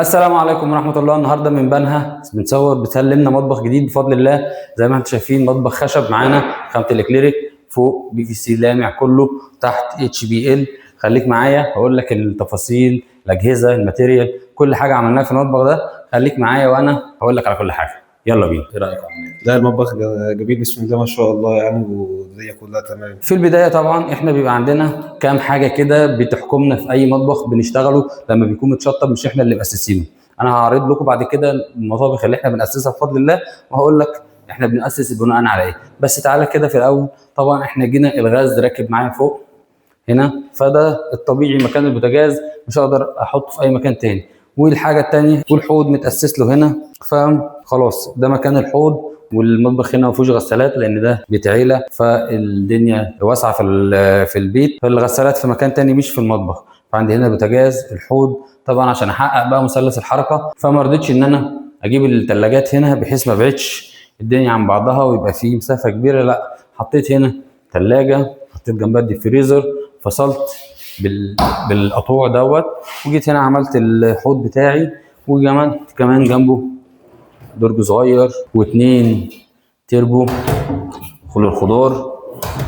السلام عليكم ورحمة الله. النهارده من بنها بتسلمنا مطبخ جديد بفضل الله. زي ما انتم شايفين مطبخ خشب معانا، خامة الاكليريك، فوق بي في سي لامع كله، تحت اتش بي ال. خليك معايا هقول لك التفاصيل، الاجهزة، الماتيريال، كل حاجة عملناها في المطبخ ده. خليك معايا وانا هقول لك على كل حاجة. يلا بينا، ايه رأيك يا عم؟ لا، المطبخ جميل بسم الله ما شاء الله يعني، والدنيا كلها تمام. في البداية طبعا احنا بيبقى عندنا كام حاجة كده بتحكمنا في أي مطبخ بنشتغله لما بيكون متشطب، مش احنا اللي مؤسسينه. أنا هعرض لكم بعد كده المطابخ اللي احنا بنأسسها بفضل الله، وهقول لك احنا بنأسس بناء على إيه. بس تعالى كده في الأول، طبعا احنا جينا الغاز راكب معايا فوق هنا، فده الطبيعي مكان البوتاجاز، مش هقدر أحطه في أي مكان تاني. والحاجة التانية، والحوض متأسس له هنا، فخلاص ده مكان الحوض. والمطبخ هنا ما فيهوش غسالات لان ده بيت عيله، فالدنيا واسعه في البيت، فالغسالات في مكان تاني مش في المطبخ. فعندي هنا بوتاجاز، الحوض. طبعا عشان احقق بقى مثلث الحركه، فما رضيتش ان انا اجيب الثلاجات هنا بحيث ما بعدش الدنيا عن بعضها ويبقى في مسافه كبيره، لا حطيت هنا ثلاجه، حطيت جنبها الديب فريزر، فصلت بالقطوع دوت، وجيت هنا عملت الحوض بتاعي، وكمان جنبه درج صغير واثنين تربو للخضار.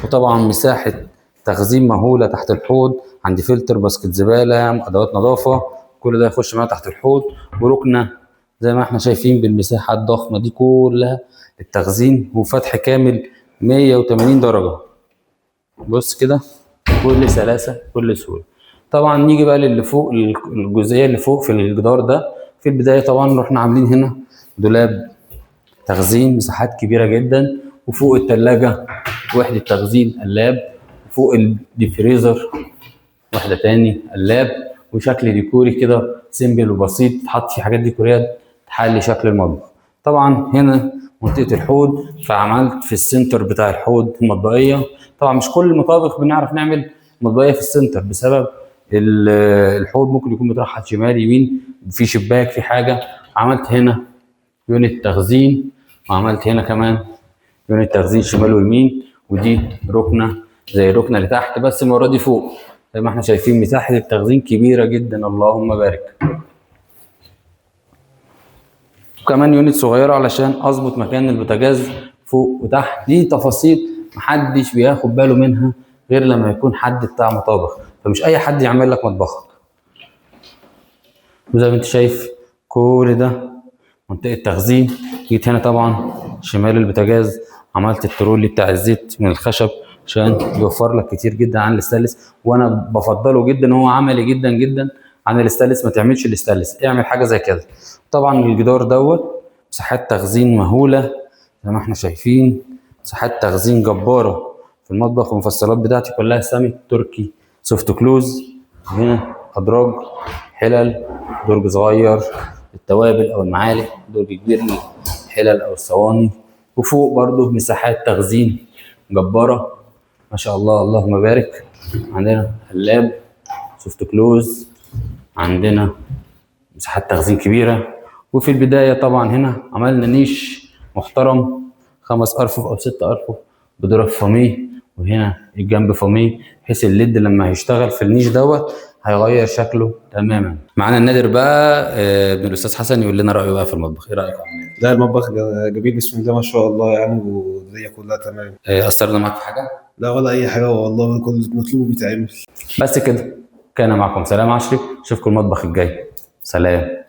وطبعا مساحه تخزين مهوله تحت الحوض، عندي فلتر، باسكت زباله، ادوات نظافه، كل ده يخش معايا تحت الحوض. وركنه زي ما احنا شايفين بالمساحه الضخمه دي كلها التخزين، وفتح كامل 180 درجه. بص كده، بكل سلاسه بكل سهوله. طبعا نيجي بقى للي فوق، الجزئيه اللي فوق في الجدار ده. في البدايه طبعا رحنا عاملين هنا دولاب تخزين، مساحات كبيره جدا، وفوق الثلاجه وحده تخزين قلاب، وفوق الديب فريزر واحده تاني قلاب، وشكل ديكوري كده سيمبل وبسيط، تحط فيه حاجات ديكوريه تحلي شكل المطبخ. طبعا هنا منطقه الحوض، فعملت في السنتر بتاع الحوض مطبخيه. طبعا مش كل المطابخ بنعرف نعمل مطبخيه في السنتر بسبب الحوض ممكن يكون مترحل شمال يمين، في شباك في حاجه. عملت هنا يونت تخزين، وعملت هنا كمان يونت تخزين شمال ويمين، ودي ركنه زي الركنه اللي تحت، بس المره دي فوق. زي ما احنا شايفين مساحه التخزين كبيره جدا، اللهم بارك. وكمان يونت صغيره علشان اظبط مكان البوتاجاز فوق وتحت. دي تفاصيل محدش بياخد باله منها غير لما يكون حد بتاع مطابخ، فمش اي حد يعمل لك مطبخك. وزي ما انت شايف كل ده منطقه تخزين. جيت هنا طبعا شمال البوتاجاز عملت الترولي بتاع الزيت من الخشب عشان يوفر لك كتير جدا عن الاستانلس، وانا بفضله جدا، هو عملي جدا جدا عن الاستانلس. ما تعملش الاستانلس، اعمل حاجه زي كده. طبعا الجدار دوت مساحات تخزين مهوله زي ما احنا شايفين، مساحات تخزين جباره في المطبخ. والمفصلات بتاعتي كلها سامي تركي سوفت كلوز. هنا ادراج، حلل، درج صغير التوابل او المعالق، درج كبير الحلل او الصواني. وفوق برضو مساحات تخزين جباره ما شاء الله، اللهم بارك. عندنا قلاب سوفت كلوز، عندنا مساحات تخزين كبيره. وفي البدايه طبعا هنا عملنا نيش محترم، 5 ارفف او 6 ارفف بدرج فاميه، وهنا الجنب فاميه، بحيث الليد لما هيشتغل في النيش دوت هيغير شكله تماما. معانا النادر بقى ابن الاستاذ حسن يقول لنا رايه بقى في المطبخ. ايه رايك يا عم؟ لا، المطبخ جميل بسم الله ما شاء الله يعني، والدنيا كلها تمام. اثرنا معاك في حاجه؟ لا ولا اي حاجه والله، كل اللي مطلوب بيتعمل. بس كده، كان معكم سلام عشري، اشوفكم المطبخ الجاي. سلام.